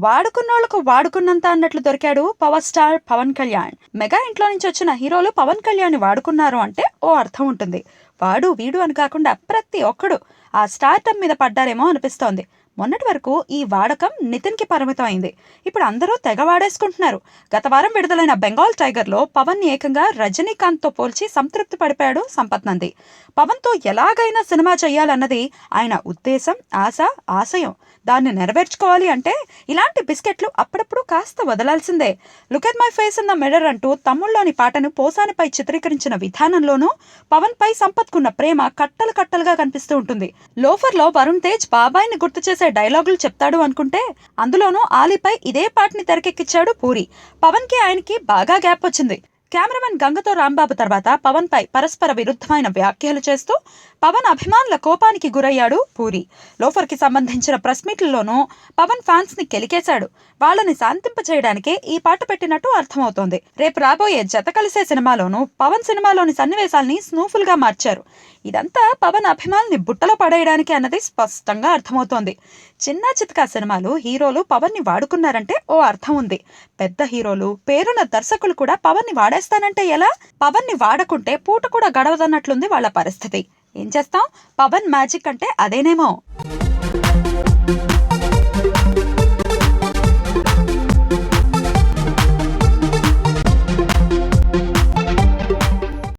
వాడుకున్నోళ్లకు వాడుకున్నంత అన్నట్లు దొరికాడు power star Pawan Kalyan. Mega ఇంట్లో నుంచి వచ్చిన హీరోలు పవన్ కళ్యాణ్ ని వాడుకున్నారు అంటే ఓ అర్థం ఉంటుంది. వాడు వీడు అని కాకుండా ప్రతి ఒక్కడు ఆ స్టార్టమ్ మీద పడ్డారేమో అనిపిస్తోంది. మొన్నటి వరకు ఈ వాడకం నితిన్ కి పరిమితం అయింది. ఇప్పుడు అందరూ తెగ వాడేసుకుంటున్నారు. గత వారం విడుదలైన బెంగాల్ టైగర్ లో పవన్ ని ఏకంగా రజనీకాంత్ తో పోల్చి సంతృప్తి పడిపోయాడు సంపత్ నంది. పవన్ తో ఎలాగైనా సినిమా చెయ్యాలన్నది ఆయన ఉద్దేశం, ఆశయం. దాన్ని నెరవేర్చుకోవాలి అంటే ఇలాంటి బిస్కెట్లు అప్పుడప్పుడు కాస్త వదలాల్సిందే. Look at my face in the mirror అంటూ తమ్ముళ్లోని పాటను పోసానిపై చిత్రీకరించిన విధానంలోనూ పవన్ పై సంపత్కున్న ప్రేమ కట్టలు కట్టలుగా కనిపిస్తూ ఉంటుంది. లోఫర్ లో వరుణ్ తేజ్ బాబాయిని గుర్తు చేసే డైలాగులు చెప్తాడు అనుకుంటే అందులోనూ ఆలీపై ఇదే పాటని తెరకెక్కించాడు పూరి. పవన్ కి ఆయనకి బాగా గ్యాప్ వచ్చింది. కెమెరామెన్ గంగతో రాంబాబు తర్వాత పవన్ పై పరస్పర విరుద్ధమైన వ్యాఖ్యలు చేస్తూ పవన్ అభిమానుల కోపానికి గురయ్యాడు పూరి. లోఫర్ కి సంబంధించిన ప్రెస్ మీట్లలోనూ పవన్ ఫ్యాన్స్ ని కెలికేశాడు. వాళ్ళని శాంతింపచేయడానికే ఈ పాట పెట్టినట్టు అర్థమవుతోంది. రేపు రాబోయే జత కలిసే సినిమాలోనూ పవన్ సినిమాలోని సన్నివేశాల్ని స్నూఫుల్ గా మార్చారు. ఇదంతా పవన్ అభిమానుల్ని బుట్టలో పడేయడానికి అన్నది స్పష్టంగా అర్థమవుతోంది. చిన్న చితకా సినిమాలు హీరోలు పవన్ ని వాడుకున్నారంటే ఓ అర్థం ఉంది. పెద్ద హీరోలు, పేరున్న దర్శకులు కూడా పవన్ ని వాడేస్తానంటే ఎలా? పవన్ ని వాడకుంటే పూట కూడా గడవదన్నట్లుంది వాళ్ళ పరిస్థితి. ఏం చేస్తాం, పవన్ మ్యాజిక్ అంటే అదేనేమో.